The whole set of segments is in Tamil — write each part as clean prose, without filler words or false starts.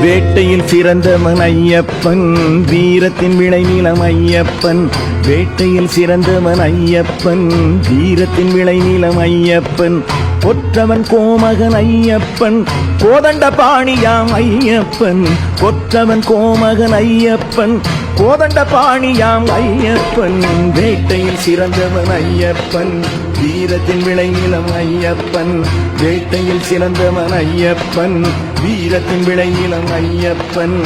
வேட்டையில் சிறந்தவன் ஐயப்பன், வீரத்தின் விளைநிலம் ஐயப்பன். வேட்டையில் சிறந்தவன் ஐயப்பன், வீரத்தின் விளைநிலம் ஐயப்பன். கொற்றவன் கோமகன் ஐயப்பன், கோதண்ட பாணியாம் ஐயப்பன். கொற்றவன் கோமகன் ஐயப்பன், கோதண்ட பாணியாம் ஐயப்பன். வேட்டையில் சிறந்தவன் ஐயப்பன், வீரத்தின் விளைநிலம் ஐயப்பன். வேட்டையில் சிறந்தவன் ஐயப்பன், வீரத்தின் விளைநிலம் ஐயப்பன்.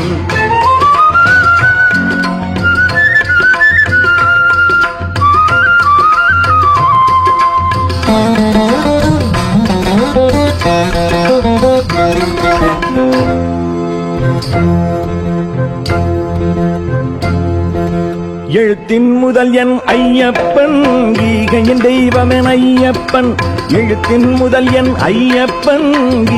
எழுத்தின் முதல் என் ஐயப்பன், ஈகையின் தெய்வமென் ஐயப்பன். எழுத்தின் முதல் என் ஐயப்பன்,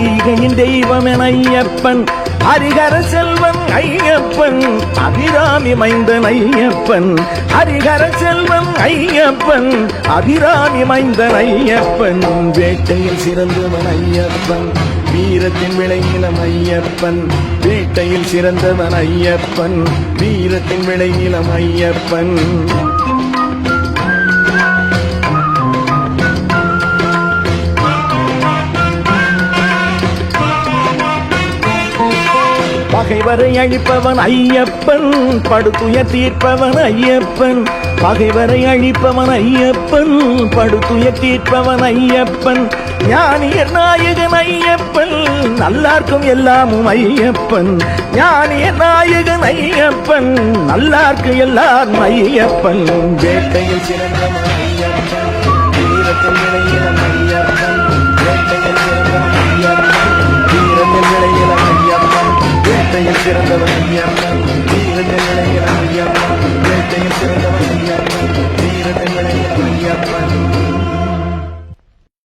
ஈகையின் தெய்வமென் ஐயப்பன். ஹரிஹர செல்வன் ஐயப்பன், அபிராமி மைந்தன் ஐயப்பன். ஹரிஹர செல்வன் ஐயப்பன், அபிராமி மைந்தன் ஐயப்பன். வேட்டையில் சிறந்தவன் ஐயப்பன், வீரத்தின் விளைநிலம் ஐயப்பன். வேட்டையில் சிறந்தவன் ஐயப்பன், வீரத்தின் விளைநிலம் ஐயப்பன். பகைவரை அழிப்பவன் ஐயப்பன், படுத்துயர் தீர்ப்பவன் ஐயப்பன். பகைவரை அழிப்பவன் ஐயப்பன், படுத்துயர் தீர்ப்பவன் ஐயப்பன். ஞானியர் நாயகன் ஐயப்பன், நல்லார்க்கும் எல்லாமும் ஐயப்பன். ஞானியர் நாயகன் ஐயப்பன், நல்லார்க்கு எல்லாரும் ஐயப்பன். வேட்டையில் சிறந்தவன் ஐயப்பன், வீரத்தின் விளைநிலம் ஐயப்பன். வேட்டையில் சிறந்தவன் ஐயப்பன், வீரத்தின் விளைநிலம் ஐயப்பன். வேட்டையில் சிறந்தவன் ஐயப்பன்.